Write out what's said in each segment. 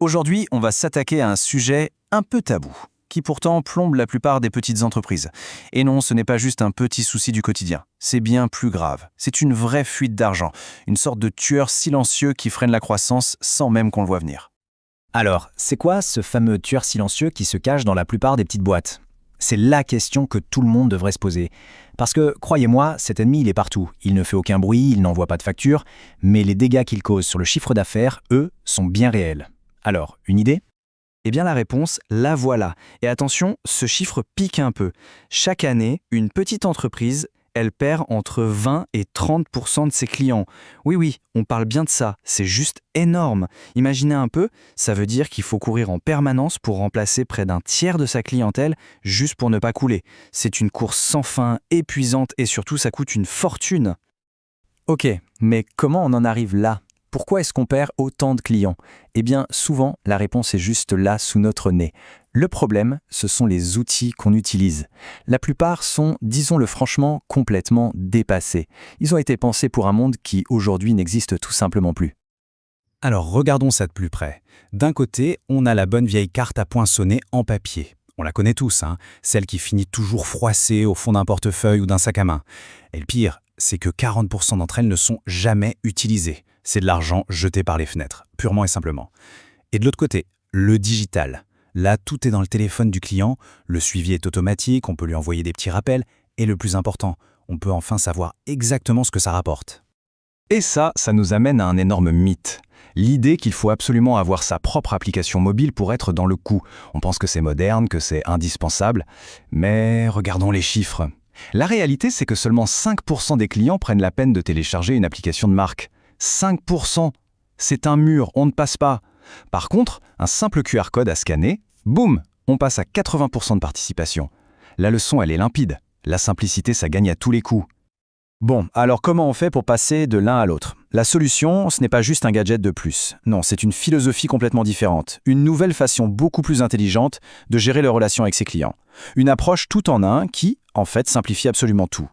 Aujourd'hui, on va s'attaquer à un sujet un peu tabou, qui pourtant plombe la plupart des petites entreprises. Et non, ce n'est pas juste un petit souci du quotidien, c'est bien plus grave. C'est une vraie fuite d'argent, une sorte de tueur silencieux qui freine la croissance sans même qu'on le voit venir. Alors, c'est quoi ce fameux tueur silencieux qui se cache dans la plupart des petites boîtes? C'est la question que tout le monde devrait se poser. Parce que, croyez-moi, cet ennemi, il est partout. Il ne fait aucun bruit, il n'envoie pas de facture, mais les dégâts qu'il cause sur le chiffre d'affaires, eux, sont bien réels. Alors, une idée? Eh bien la réponse, la voilà. Et attention, ce chiffre pique un peu. Chaque année, une petite entreprise, elle perd entre 20 et 30% de ses clients. Oui, on parle bien de ça, c'est juste énorme. Imaginez un peu, ça veut dire qu'il faut courir en permanence pour remplacer près d'un tiers de sa clientèle juste pour ne pas couler. C'est une course sans fin, épuisante et surtout ça coûte une fortune. Ok, mais comment on en arrive là? Pourquoi est-ce qu'on perd autant de clients? Eh bien, souvent, la réponse est juste là, sous notre nez. Le problème, ce sont les outils qu'on utilise. La plupart sont, disons-le franchement, complètement dépassés. Ils ont été pensés pour un monde qui, aujourd'hui, n'existe tout simplement plus. Alors regardons ça de plus près. D'un côté, on a la bonne vieille carte à poinçonner en papier. On la connaît tous, celle qui finit toujours froissée au fond d'un portefeuille ou d'un sac à main. Et le pire, c'est que 40% d'entre elles ne sont jamais utilisées. C'est de l'argent jeté par les fenêtres, purement et simplement. Et de l'autre côté, le digital. Là, tout est dans le téléphone du client, le suivi est automatique, on peut lui envoyer des petits rappels, et le plus important, on peut enfin savoir exactement ce que ça rapporte. Et ça nous amène à un énorme mythe. L'idée qu'il faut absolument avoir sa propre application mobile pour être dans le coup. On pense que c'est moderne, que c'est indispensable, mais regardons les chiffres. La réalité, c'est que seulement 5% des clients prennent la peine de télécharger une application de marque. 5%, c'est un mur, on ne passe pas. Par contre, un simple QR code à scanner, boum, on passe à 80% de participation. La leçon, elle est limpide. La simplicité, ça gagne à tous les coups. Bon, alors comment on fait pour passer de l'un à l'autre? La solution, ce n'est pas juste un gadget de plus. Non, c'est une philosophie complètement différente. Une nouvelle façon beaucoup plus intelligente de gérer les relations avec ses clients. Une approche tout en un qui, en fait, simplifie absolument tout.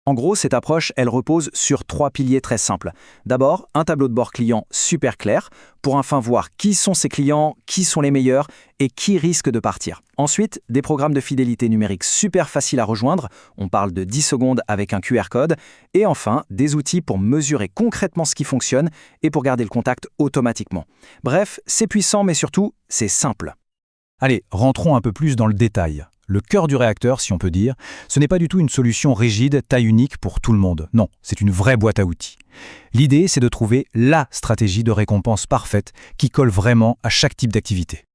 En gros, cette approche, elle repose sur 3 piliers très simples. D'abord, un tableau de bord client super clair pour enfin voir qui sont ses clients, qui sont les meilleurs et qui risque de partir. Ensuite, des programmes de fidélité numérique super faciles à rejoindre. On parle de 10 secondes avec un QR code. Et enfin, des outils pour mesurer concrètement ce qui fonctionne et pour garder le contact automatiquement. Bref, c'est puissant, mais surtout, c'est simple. Allez, rentrons un peu plus dans le détail. Le cœur du réacteur, si on peut dire, ce n'est pas du tout une solution rigide, taille unique pour tout le monde. Non, c'est une vraie boîte à outils. L'idée, c'est de trouver la stratégie de récompense parfaite qui colle vraiment à chaque type d'activité.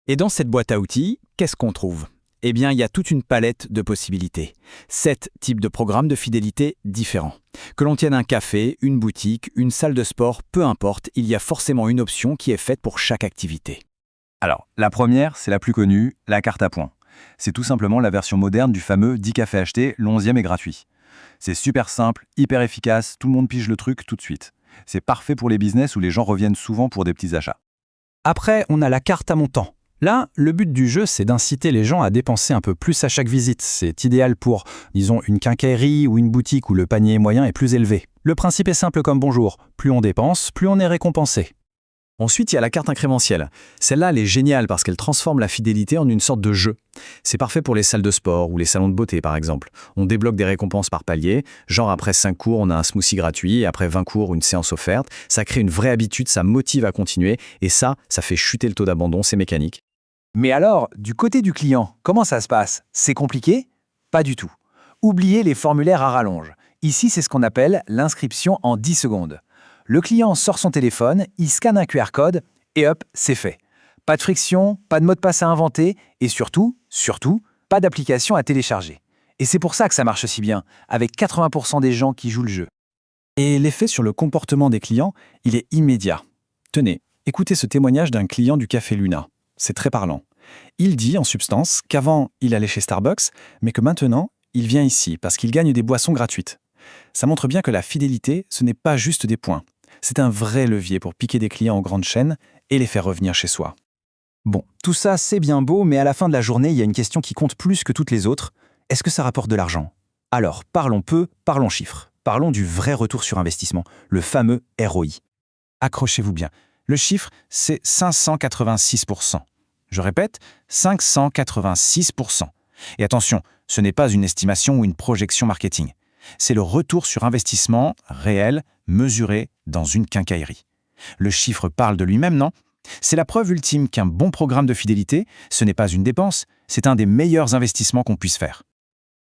Et dans cette boîte à outils, qu'est-ce qu'on trouve? Eh bien, il y a toute une palette de possibilités. 7 types de programmes de fidélité différents. Que l'on tienne un café, une boutique, une salle de sport, peu importe, il y a forcément une option qui est faite pour chaque activité. Alors, la première, c'est la plus connue, la carte à points. C'est tout simplement la version moderne du fameux 10 cafés achetés, l'11e est gratuit. C'est super simple, hyper efficace, tout le monde pige le truc tout de suite. C'est parfait pour les business où les gens reviennent souvent pour des petits achats. Après, on a la carte à montant. Là, le but du jeu, c'est d'inciter les gens à dépenser un peu plus à chaque visite. C'est idéal pour, disons, une quincaillerie ou une boutique où le panier moyen est plus élevé. Le principe est simple comme bonjour. Plus on dépense, plus on est récompensé. Ensuite, il y a la carte incrémentielle. Celle-là, elle est géniale parce qu'elle transforme la fidélité en une sorte de jeu. C'est parfait pour les salles de sport ou les salons de beauté, par exemple. On débloque des récompenses par palier, genre après 5 cours, on a un smoothie gratuit, et après 20 cours, une séance offerte. Ça crée une vraie habitude, ça motive à continuer, et ça fait chuter le taux d'abandon, c'est mécanique. Mais alors, du côté du client, comment ça se passe? C'est compliqué? Pas du tout. Oubliez les formulaires à rallonge. Ici, c'est ce qu'on appelle l'inscription en 10 secondes. Le client sort son téléphone, il scanne un QR code et hop, c'est fait. Pas de friction, pas de mot de passe à inventer et surtout, pas d'application à télécharger. Et c'est pour ça que ça marche si bien, avec 80% des gens qui jouent le jeu. Et l'effet sur le comportement des clients, il est immédiat. Tenez, écoutez ce témoignage d'un client du Café Luna. C'est très parlant. Il dit en substance qu'avant, il allait chez Starbucks, mais que maintenant, il vient ici parce qu'il gagne des boissons gratuites. Ça montre bien que la fidélité, ce n'est pas juste des points. C'est un vrai levier pour piquer des clients en grande chaîne et les faire revenir chez soi. Bon, tout ça c'est bien beau, mais à la fin de la journée, il y a une question qui compte plus que toutes les autres. Est-ce que ça rapporte de l'argent? Alors, parlons peu, parlons chiffres. Parlons du vrai retour sur investissement, le fameux ROI. Accrochez-vous bien. Le chiffre, c'est 586%. Je répète, 586%. Et attention, ce n'est pas une estimation ou une projection marketing. C'est le retour sur investissement réel, mesuré dans une quincaillerie. Le chiffre parle de lui-même, non ? C'est la preuve ultime qu'un bon programme de fidélité, ce n'est pas une dépense, c'est un des meilleurs investissements qu'on puisse faire.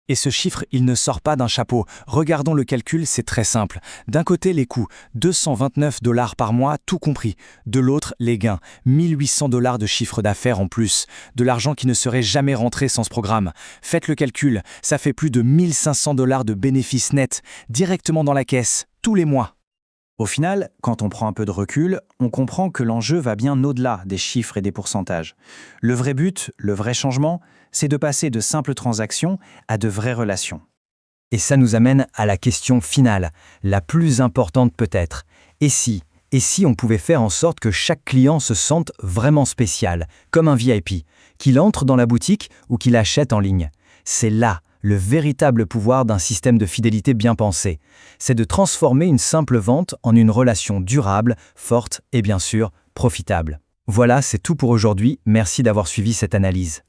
Et ce chiffre, il ne sort pas d'un chapeau. Regardons le calcul, c'est très simple. D'un côté, les coûts, 229 $ par mois, tout compris. De l'autre, les gains, 1800 $ de chiffre d'affaires en plus. De l'argent qui ne serait jamais rentré sans ce programme. Faites le calcul, ça fait plus de 1500 $ de bénéfices nets, directement dans la caisse, tous les mois. Au final, quand on prend un peu de recul, on comprend que l'enjeu va bien au-delà des chiffres et des pourcentages. Le vrai but, le vrai changement, c'est de passer de simples transactions à de vraies relations. Et ça nous amène à la question finale, la plus importante peut-être. Et si on pouvait faire en sorte que chaque client se sente vraiment spécial, comme un VIP, qu'il entre dans la boutique ou qu'il achète en ligne? C'est là le véritable pouvoir d'un système de fidélité bien pensé. C'est de transformer une simple vente en une relation durable, forte et bien sûr profitable. Voilà, c'est tout pour aujourd'hui. Merci d'avoir suivi cette analyse.